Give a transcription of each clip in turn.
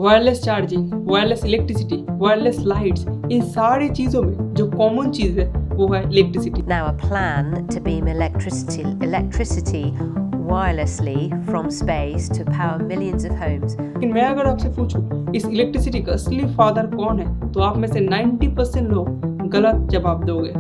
Wireless charging, wireless electricity, wireless lights, इन सारी चीज़ों में जो कॉमन चीज़ है वो है electricity. Now a plan to beam electricity wirelessly from space to power millions of homes. लेकिन मैं अगर आपसे पूछूं इस इलेक्ट्रिसिटी का असली फादर कौन है, तो आप में से 90% लोग गलत जवाब दोगे।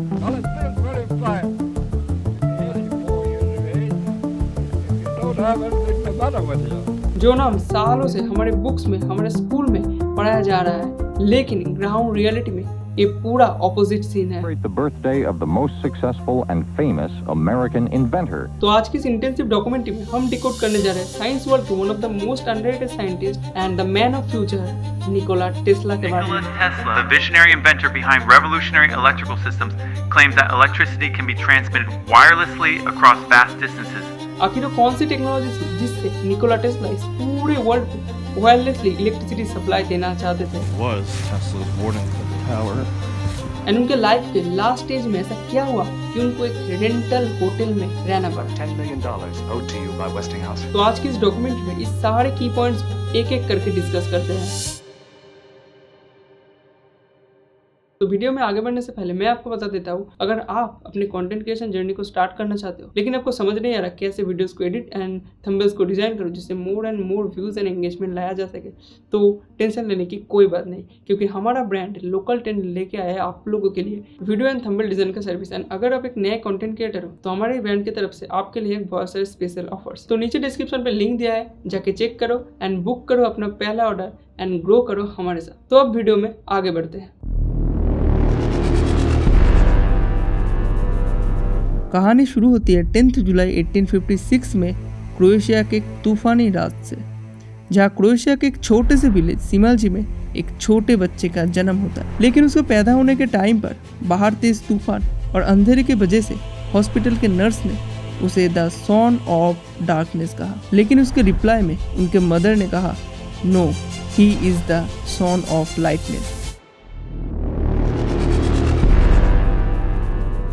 जो नाम सालों से हमारे बुक्स में, हमारे स्कूल में पढ़ाया जा रहा है, लेकिन ग्राउंड रियलिटी में ये पूरा ऑपोजिट सीन है। The birthday of the most successful and famous American inventor. तो आज की इस इंटेंसिव डॉक्यूमेंट्री में हम डिकोड करने जा रहे हैं साइंस वर्ल्ड के one of the most underrated scientist and the man of future Nikola Tesla के बारे में। Nikola Tesla, the visionary inventor behind revolutionary electrical systems, claims that electricity can be transmitted wirelessly across vast distances. आखिर वो कौन सी technology थी जिससे Nikola Tesla इस पूरे वर्ल्ड को वायरलेसली इलेक्ट्रिसिटी सप्लाई देना चाहते थे? Was Tesla's boarding to the tower. And उनके लाइफ के लास्ट स्टेज में ऐसा क्या हुआ कि उनको एक रेंटल होटल में रहना पड़ा? $10 million owed to you by Westinghouse. तो आज की इस डॉक्यूमेंट्री में इस सारे की पॉइंट्स एक एक करके डिस्कस करते हैं। तो वीडियो में आगे बढ़ने से पहले मैं आपको बता देता हूँ, अगर आप अपने कंटेंट क्रिएशन जर्नी को स्टार्ट करना चाहते हो लेकिन आपको समझ नहीं आ रहा कैसे वीडियोस को एडिट एंड थंबनेल्स को डिजाइन करो जिससे more and more views and engagement लाया जा सके, तो टेंशन लेने की कोई बात नहीं, क्योंकि हमारा ब्रांड लोकल टेंट लेके आया है आप लोगों के लिए वीडियो एंड थंबनेल डिजाइन का सर्विस। एंड अगर आप एक नए कंटेंट क्रिएटर हो तो हमारे ब्रांड की तरफ से आपके लिए एक बहुत सारे स्पेशल ऑफर्स, तो नीचे डिस्क्रिप्शन पे लिंक दिया है, जाके चेक करो एंड बुक करो अपना पहला ऑर्डर एंड ग्रो करो हमारे साथ। तो अब वीडियो में आगे बढ़ते हैं। कहानी शुरू होती है 10 जुलाई 1856 में क्रोएशिया के एक तूफानी रात से, जहां क्रोएशिया के एक छोटे से विलेज सिमालजी में एक छोटे बच्चे का जन्म होता है। लेकिन उसको पैदा होने के टाइम पर बाहर तेज तूफान और अंधेरे की वजह से हॉस्पिटल के नर्स ने उसे द सन ऑफ डार्कनेस कहा, लेकिन उसके रिप्लाई में उनके मदर ने कहा no, he is the son of lightness.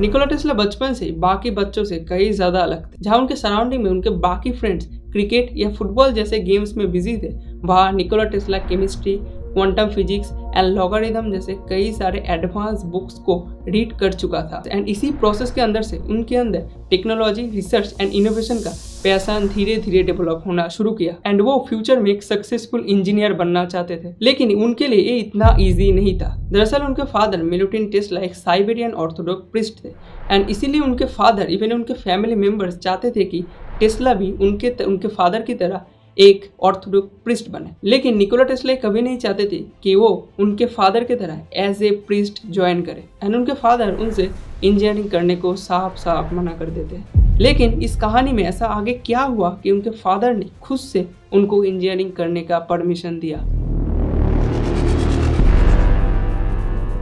Nikola Tesla बचपन से बाकी बच्चों से कहीं ज्यादा अलग थे। जहां उनके सराउंडिंग में उनके बाकी फ्रेंड्स क्रिकेट या फुटबॉल जैसे गेम्स में बिजी थे, वहाँ Nikola Tesla chemistry, quantum physics and logarithm जैसे कई सारे एडवांस बुक्स को रीड कर चुका था। एंड इसी प्रोसेस के अंदर से उनके अंदर टेक्नोलॉजी, रिसर्च एंड इनोवेशन का पैशन धीरे धीरे डेवलप होना शुरू किया एंड वो फ्यूचर में एक सक्सेसफुल इंजीनियर बनना चाहते थे। लेकिन उनके लिए ये इतना ईजी नहीं था। दरअसल उनके फादर मिलुटिन टेस्ला एक साइबेरियन ऑर्थोडॉक्स प्रीस्ट थे एंड इसीलिए उनके फादर इवन उनके फैमिली मेंबर्स चाहते थे कि टेस्ला भी उनके फादर की तरह एक ऑर्थोडॉक्स प्रीस्ट बने। लेकिन निकोला टेस्ला कभी नहीं चाहते थे कि वो उनके फादर की तरह एज ए प्रीस्ट ज्वाइन करे एंड उनके फादर उनसे इंजीनियरिंग करने को साफ साफ मना कर देते। लेकिन इस कहानी में ऐसा आगे क्या हुआ कि उनके फादर ने खुद से उनको इंजीनियरिंग करने का परमिशन दिया।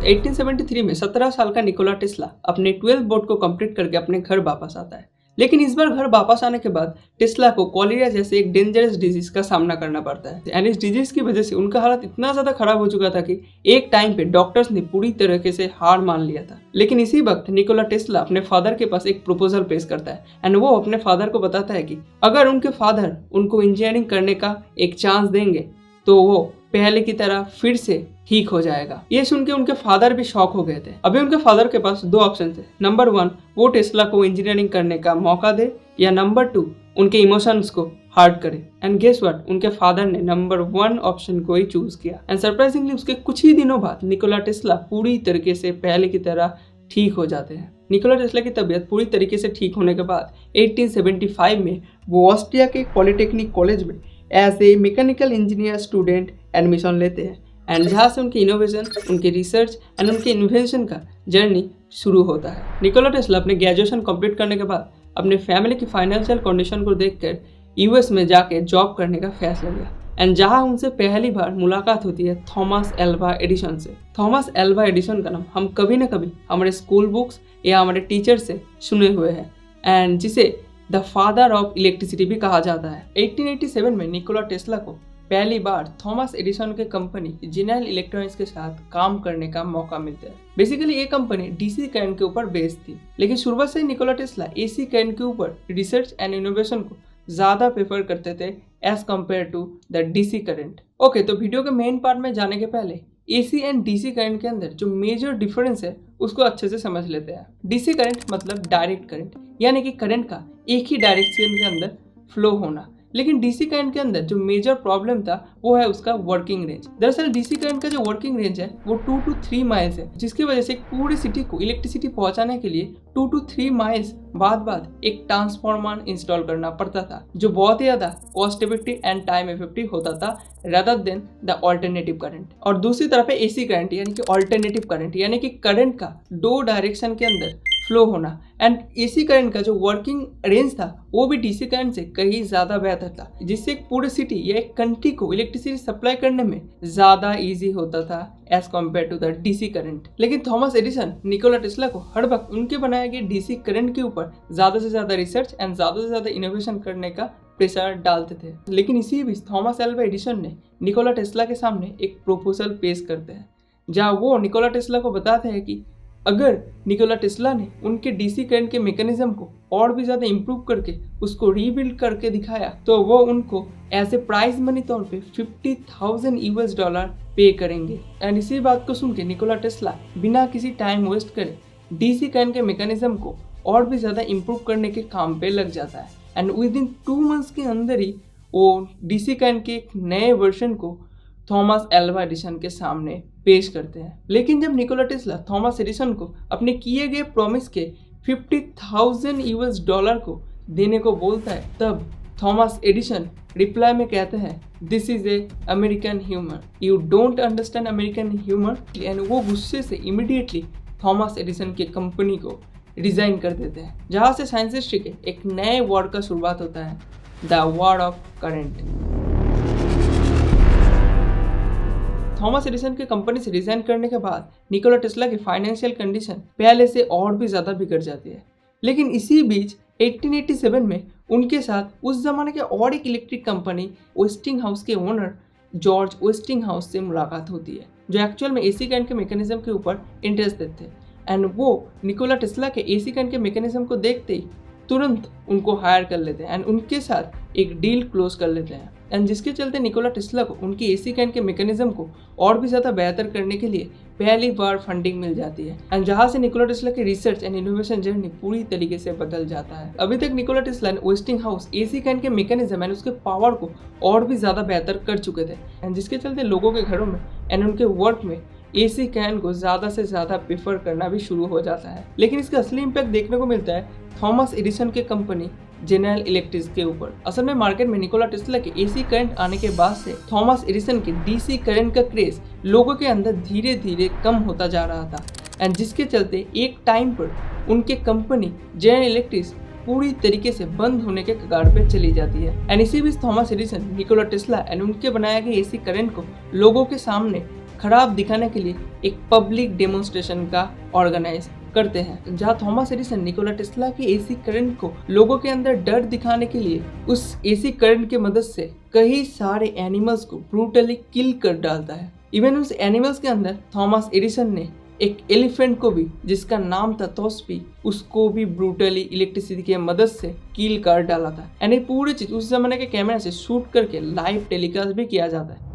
1873 में 17 साल का निकोला टेस्ला अपने 12th बोर्ड को कंप्लीट करके अपने घर वापस आता है। लेकिन इस बार घर वापस आने के बाद टेस्ला को कॉलेरिया जैसे एक डेंजरस डिजीज का सामना करना पड़ता है एंड इस डिजीज की वजह से उनका हालत इतना ज्यादा खराब हो चुका था कि एक टाइम पे डॉक्टर्स ने पूरी तरीके से हार मान लिया था। लेकिन इसी वक्त निकोला टेस्ला अपने फादर के पास एक प्रपोजल पेश करता है एंड वो अपने फादर को बताता है कि अगर उनके फादर उनको इंजीनियरिंग करने का एक चांस देंगे तो वो पहले की तरह फिर से ठीक हो जाएगा। ये सुन के उनके फादर भी शॉक हो गए थे। अभी उनके फादर के पास दो ऑप्शन थे, नंबर 1 वो टेस्ला को इंजीनियरिंग करने का मौका दे या नंबर 2 उनके इमोशंस को हर्ट करे। एंड गेस व्हाट, उनके फादर ने नंबर 1 ऑप्शन को ही चूज किया एंड सरप्राइजिंगली उसके कुछ ही दिनों बाद निकोला टेस्ला पूरी तरीके से पहले की तरह ठीक हो जाते हैं। निकोला टेस्ला की तबीयत पूरी तरीके से ठीक होने के बाद 1875 में वो ऑस्ट्रिया के पॉलिटेक्निक कॉलेज में as a mechanical engineer student admission लेते हैं एंड जहाँ से उनकी इनोवेशन, उनके रिसर्च एंड उनके इन्वेंशन का जर्नी शुरू होता है। निकोला टेस्ला अपने ग्रेजुएशन कंप्लीट करने के बाद अपने फैमिली की फाइनेंशियल कंडीशन को देखकर यूएस में जाके जॉब करने का फैसला लिया एंड जहाँ उनसे पहली बार मुलाकात होती है थॉमस एल्वा एडिसन से। थॉमस एल्वा एडिसन का नाम हम कभी न कभी हमारे स्कूल बुक्स या हमारे टीचर से सुने हुए हैं एंड जिसे द फादर ऑफ इलेक्ट्रिसिटी भी कहा जाता है। 1887 में निकोला टेस्ला को पहली बार थॉमस एडिसन के कंपनी जेनरल इलेक्ट्रॉनिक्स के साथ काम करने का मौका मिलता है। बेसिकली ये कंपनी डीसी करंट के ऊपर बेस्ड थी, लेकिन शुरुआत से निकोला टेस्ला एसी करंट के ऊपर रिसर्च एंड इनोवेशन को ज़्यादा प्रेफर करते थे as compared to the DC current. Okay, तो वीडियो के मेन पार्ट में जाने के पहले एसी एंड डीसी करंट के अंदर जो मेजर डिफरेंस है उसको अच्छे से समझ लेते हैं। डीसी करंट मतलब डायरेक्ट करंट, यानी कि करंट का एक ही डायरेक्शन के अंदर फ्लो होना। लेकिन डीसी करंट के अंदर जो मेजर प्रॉब्लम था वो है उसका वर्किंग रेंज। दरअसल डीसी करंट का जो वर्किंग रेंज है वो 2 to 3 माइल्स है, जिसकी वजह से पूरी सिटी को इलेक्ट्रिसिटी पहुंचाने के लिए 2 to 3 माइल्स बाद एक ट्रांसफार्मर इंस्टॉल करना पड़ता था, जो बहुत ही ज्यादा cost effective and time effective होता था rather than the alternative current। और दूसरी तरफ है एसी करंट यानी कि ऑल्टरनेटिव करंट, यानी कि करंट का 2 डायरेक्शन के अंदर फ्लो होना। एंड एसी करंट का जो वर्किंग रेंज था वो भी डीसी करंट से कहीं ज़्यादा बेहतर था, जिससे एक पूरी सिटी या एक कंट्री को इलेक्ट्रिसिटी सप्लाई करने में ज़्यादा इजी होता था as compared to the DC current. लेकिन थॉमस एडिसन, निकोला टेस्ला को हर वक्त उनके बनाए गए डीसी करंट के ऊपर ज़्यादा से ज़्यादा रिसर्च एंड ज़्यादा से ज़्यादा इनोवेशन करने का प्रेशर डालते थे। लेकिन इसी बीच थॉमस एल्वा एडिसन ने निकोला टेस्ला के सामने एक प्रपोजल पेश करते हैं, जहाँ वो निकोला टेस्ला को बताते हैं कि अगर निकोला टेस्ला ने उनके डीसी करंट के मैकेनिज्म को और भी ज़्यादा इम्प्रूव करके उसको रीबिल्ड करके दिखाया तो वो उनको एज ए प्राइज मनी तौर पे $50,000 पे करेंगे। एंड इसी बात को सुन के निकोला टेस्ला बिना किसी टाइम वेस्ट करे डीसी करंट के मैकेनिज्म को और भी ज़्यादा इम्प्रूव करने के काम पे लग जाता है। एंड विद इन 2 मंथ्स के अंदर ही वो डीसी करंट के एक नए वर्जन को थॉमस एल्वा एडिसन के सामने पेश करते हैं। लेकिन जब निकोला टेस्ला थॉमस एडिसन को अपने किए गए प्रॉमिस के $50,000 को देने को बोलता है, तब थॉमस एडिसन रिप्लाई में कहते हैं, this is a American humour, you don't understand American humour. And वो गुस्से से इमिडिएटली थॉमस एडिसन की कंपनी को डिजाइन कर देते हैं, जहाँ से साइंस हिस्ट्री के एक नए वर्ड का शुरुआत होता है, the word of current. Thomas Edison की कंपनी से रिजाइन करने के बाद निकोला टेस्ला की फाइनेंशियल कंडीशन पहले से और भी ज़्यादा बिगड़ जाती है। लेकिन इसी बीच 1887 में उनके साथ उस जमाने के और एक इलेक्ट्रिक कंपनी वेस्टिंग हाउस के ओनर जॉर्ज वेस्टिंग हाउस से मुलाकात होती है, जो एक्चुअल में एसी करंट के मैकेनिज्म के ऊपर इंटरेस्टेड थे। एंड वो निकोला टेस्ला के एसी करंट के मैकेनिज्म को देखते ही तुरंत उनको हायर कर लेते हैं एंड उनके साथ एक डील क्लोज कर लेते हैं। एंड जिसके चलते निकोला टेस्ला को उनकी एसी करंट के मैकेनिज्म को और भी ज़्यादा बेहतर करने के लिए पहली बार फंडिंग मिल जाती है। एंड जहाँ से निकोला टेस्ला की रिसर्च एंड इनोवेशन जर्नी पूरी तरीके से बदल जाता है। अभी तक निकोला टेस्ला ने वेस्टिंग हाउस एसी करंट के मैकेनिज्म एंड उसके पावर को और भी ज़्यादा बेहतर कर चुके थे। एंड जिसके चलते लोगों के घरों में एंड उनके वर्क में एसी करंट को ज़्यादा से ज़्यादा प्रेफर करना भी शुरू हो जाता है। लेकिन इसका असली इम्पैक्ट देखने को मिलता है थॉमस एडिसन के कंपनी जनरल इलेक्ट्रिक के ऊपर। असल में मार्केट में निकोला टेस्ला के एसी करंट आने के बाद से थॉमस एडिसन के डीसी करंट का क्रेज लोगों के अंदर धीरे धीरे कम होता जा रहा था। एंड जिसके चलते एक टाइम पर उनके कंपनी जनरल इलेक्ट्रिक पूरी तरीके से बंद होने के कगार पे चली जाती है। एंड इसी बीच Thomas Edison Nikola Tesla and उनके बनाए गए एसी करंट को लोगों के सामने खराब दिखाने के लिए एक पब्लिक डेमोन्स्ट्रेशन का ऑर्गेनाइज करते हैं, जहाँ थॉमस एडिसन निकोला टेस्ला के एसी करंट को लोगों के अंदर डर दिखाने के लिए उस एसी करंट के मदद से कई सारे एनिमल्स को ब्रूटली किल कर डालता है। इवन उस एनिमल्स के अंदर थॉमस एडिसन ने एक एलिफेंट को भी, जिसका नाम था थॉस्पी, उसको भी ब्रूटली इलेक्ट्रिसिटी की मदद से किल कर डाला था। एंड ये पूरी चीज उस जमाने के कैमरा से शूट करके लाइव टेलीकास्ट भी किया जाता है।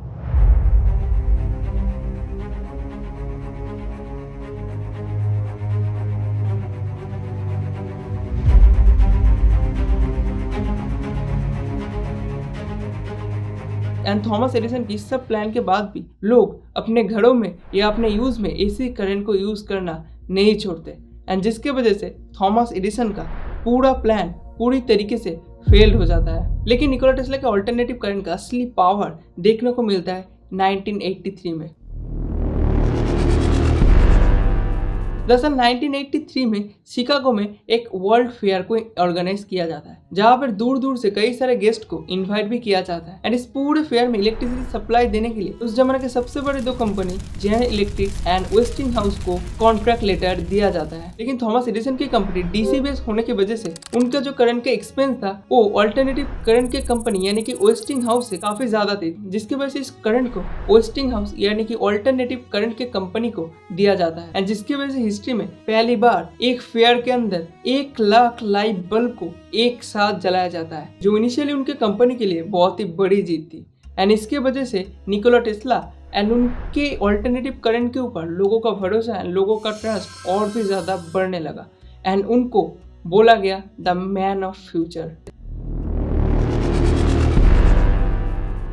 एंड थॉमस एडिसन की सब प्लान के बाद भी लोग अपने घरों में या अपने यूज में एसी करंट को यूज करना नहीं छोड़ते। एंड जिसके वजह से थॉमस एडिसन का पूरा प्लान पूरी तरीके से फेल हो जाता है। लेकिन निकोला टेस्ला के अल्टरनेटिव करंट का असली पावर देखने को मिलता है 1983 में। दरअसल 1983 में शिकागो में एक वर्ल्ड फेयर को ऑर्गेनाइज किया जाता है, जहाँ पर दूर दूर से कई सारे गेस्ट को इनवाइट भी किया जाता है। एंड इस पूरे फेयर में इलेक्ट्रिसिटी सप्लाई देने के लिए उस जमाने के सबसे बड़े 2 company general electric and wasting house को कॉन्ट्रैक्ट लेटर दिया जाता है। लेकिन थॉमस एडिसन की कंपनी डीसी बेस होने की वजह से उनका जो करंट का एक्सपेंस था वो अल्टरनेटिव करंट के कंपनी यानी कि वेस्टिंग हाउस से काफी ज्यादा थी, जिसकी वजह से इस करंट को वेस्टिंग हाउस यानी कि अल्टरनेटिव करंट के कंपनी को दिया जाता है। एंड जिसकी वजह से हिस्ट्री में पहली बार एक फेयर के अंदर 1 लाख लाइट बल्ब को एक साथ जलाया जाता है, जो इनिशियली उनके कंपनी के लिए बहुत ही बड़ी जीत थी। एंड इसके वजह से निकोला टेस्ला एंड उनके ऑल्टरनेटिव करंट के ऊपर लोगों का भरोसा एंड लोगों का ट्रस्ट और भी ज़्यादा बढ़ने लगा एंड उनको बोला गया the man of future.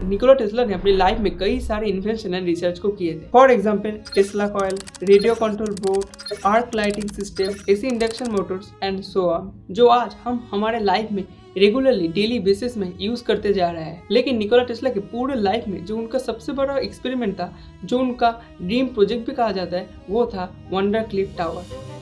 Nikola Tesla ने अपनी लाइफ में कई सारे इन्वेंशन एंड रिसर्च को किए थे। For example Tesla coil, radio control board, arc lighting system, AC induction Motors and so on, जो आज हम हमारे लाइफ में रेगुलरली डेली बेसिस में यूज करते जा रहे हैं। लेकिन निकोला टेस्ला के पूरे लाइफ में जो उनका सबसे बड़ा एक्सपेरिमेंट था, जो उनका ड्रीम प्रोजेक्ट भी कहा जाता है, वो था वंडर क्लिफ टावर।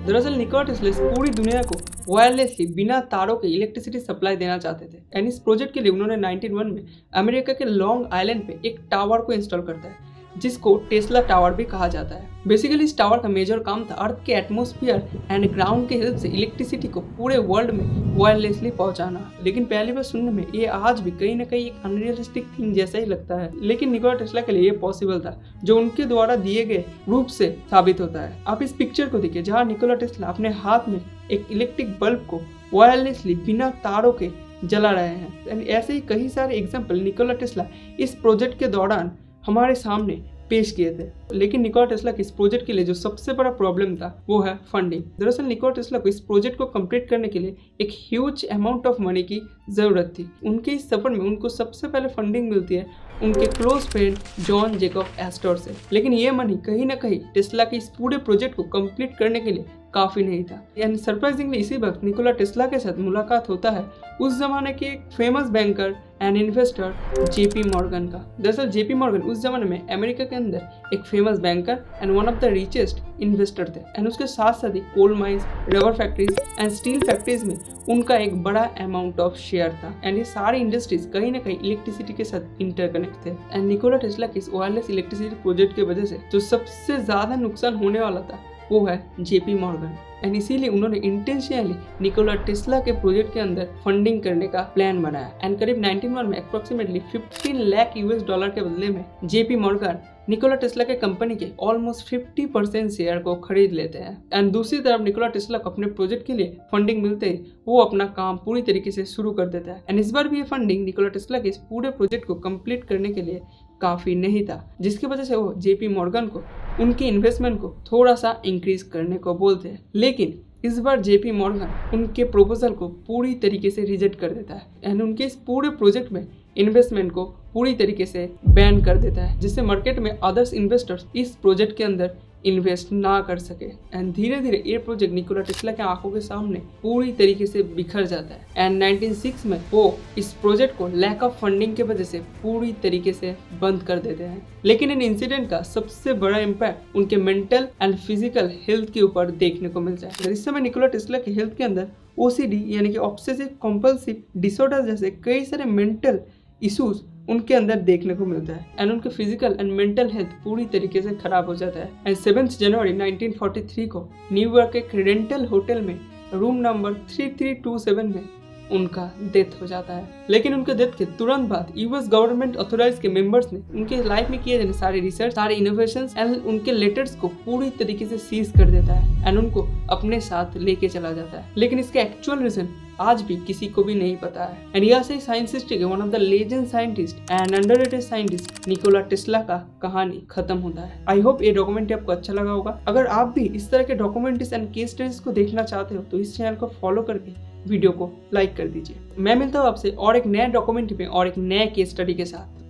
दरअसल निकोला टेस्ला पूरी दुनिया को वायरलेसली बिना तारों के इलेक्ट्रिसिटी सप्लाई देना चाहते थे एंड इस प्रोजेक्ट के लिए उन्होंने 1901 में अमेरिका के लॉन्ग आइलैंड पे एक टावर को इंस्टॉल करता है, जिसको टेस्ला टावर भी कहा जाता है। बेसिकली इस टावर का मेजर काम था अर्थ के एटमॉस्फेयर एंड ग्राउंड के हेल्प से इलेक्ट्रिसिटी को पूरे वर्ल्ड में वायरलेसली पहुंचाना। लेकिन पहली बार सुनने में ये आज भी कहीं ना कहीं एक अनरियलिस्टिक थिंग जैसा ही लगता है, लेकिन निकोला टेस्ला के लिए ये पॉसिबल था, जो उनके द्वारा दिए गए रूप से साबित होता है। आप इस पिक्चर को देखिए, जहाँ निकोला टेस्ला अपने हाथ में एक इलेक्ट्रिक बल्ब को वायरलेसली बिना तारों के जला रहे हैं। ऐसे ही कई सारे एग्जाम्पल निकोला टेस्ला इस प्रोजेक्ट के दौरान हमारे सामने पेश किए थे। लेकिन निकोला टेस्ला के इस प्रोजेक्ट के लिए जो सबसे बड़ा प्रॉब्लम था वो है फंडिंग। दरअसल निकोला टेस्ला को इस प्रोजेक्ट को कंप्लीट करने के लिए एक ह्यूज अमाउंट ऑफ मनी की जरूरत थी। उनके इस सफर में उनको सबसे पहले फंडिंग मिलती है उनके close friend John Jacob Astor से। लेकिन ये मनी कहीं ना कहीं टेस्ला के इस पूरे प्रोजेक्ट को कंप्लीट करने के लिए काफी नहीं था। यानी सरप्राइजिंगली इसी वक्त निकोला टेस्ला के साथ मुलाकात होता है उस जमाने के एक famous banker and investor JP Morgan का। दरअसल जेपी मॉर्गन उस जमाने में अमेरिका के अंदर एक famous banker and one of the richest investor थे एंड उसके साथ साथ ही coal mines, rubber factories and steel factories में उनका एक बड़ा अमाउंट ऑफ शेयर था एंड ये सारी इंडस्ट्रीज कहीं ना कहीं इलेक्ट्रिसिटी के साथ इंटरकनेक्ट थे। एंड निकोला टेस्ला के इस वायरलेस इलेक्ट्रिसिटी प्रोजेक्ट की वजह से जो सबसे ज्यादा नुकसान होने वाला था वो है जेपी मॉर्गन एंड इसीलिए उन्होंने इंटेंशनली निकोला टेस्ला के प्रोजेक्ट के अंदर फंडिंग करने का प्लान बनाया एंड करीब 1901 में अप्रोक्सीमेटली 15 लाख US डॉलर के बदले में जेपी मॉर्गन निकोला टेस्ला के कंपनी के ऑलमोस्ट 50% शेयर को खरीद लेते हैं। एंड दूसरी तरफ निकोला टेस्ला को अपने प्रोजेक्ट के लिए फंडिंग मिलते ही वो अपना काम पूरी तरीके से शुरू कर देता है एंड इस बार भी ये फंडिंग निकोला टेस्ला के इस पूरे प्रोजेक्ट को कंप्लीट करने के लिए काफी नहीं था, जिसकी वजह से वो जेपी मॉर्गन को उनके इन्वेस्टमेंट को थोड़ा सा इंक्रीज करने को बोलते हैं। लेकिन इस बार जेपी मॉर्गन उनके प्रोपोजल को पूरी तरीके से रिजेक्ट कर देता है एंड उनके इस पूरे प्रोजेक्ट में इन्वेस्टमेंट को पूरी तरीके से बैन कर देता है, जिससे मार्केट में अदर्स इन्वेस्टर्स इस प्रोजेक्ट के अंदर इन्वेस्ट ना कर सके एंड धीरे धीरे ये प्रोजेक्ट निकोला टेस्ला के आंखों के सामने पूरी तरीके से बिखर जाता है एंड 1906 में वो इस प्रोजेक्ट को लैक ऑफ फंडिंग के वजह से पूरी तरीके से बंद कर देते हैं। लेकिन इन इंसिडेंट का सबसे बड़ा इम्पैक्ट उनके मेंटल एंड फिजिकल हेल्थ के ऊपर देखने को मिलता है। इस समय निकोला टेस्ला के हेल्थ के अंदर OCD यानी कि ऑब्सेसिव कंपल्सिव डिसऑर्डर जैसे कई सारे मेंटल इश्यूज उनके अंदर देखने को मिलता है एंड उनके फिजिकल एंड मेंटल हेल्थ पूरी तरीके से खराब हो जाता है एंड 7 जनवरी 1943 को न्यूयॉर्क के क्रेडेंटल होटल में रूम नंबर 3327 में उनका डेथ हो जाता है। लेकिन उनके डेथ के तुरंत बाद US गवर्नमेंट अथॉराइज के मेंबर्स ने उनके लाइफ में किए जाने सारे रिसर्च, सारे इनोवेशंस एंड उनके लेटर्स को पूरी तरीके से सीज कर देता है एंड उनको अपने साथ लेके चला जाता है। लेकिन इसके एक्चुअल रीजन आज भी किसी को भी नहीं पता है एंड यहाँ से साइंस हिस्ट्री के one of the legend scientist and underrated scientist Nikola Tesla का कहानी खत्म होता है। आई होप ये डॉक्यूमेंट्री आपको अच्छा लगा होगा। अगर आप भी इस तरह के डॉक्यूमेंट्रीज एंड केस स्टडीज को देखना चाहते हो तो इस चैनल को फॉलो करके वीडियो को लाइक कर दीजिए। मैं मिलता हूँ आपसे और एक नया डॉक्यूमेंट्री में और एक नए केस स्टडी के साथ।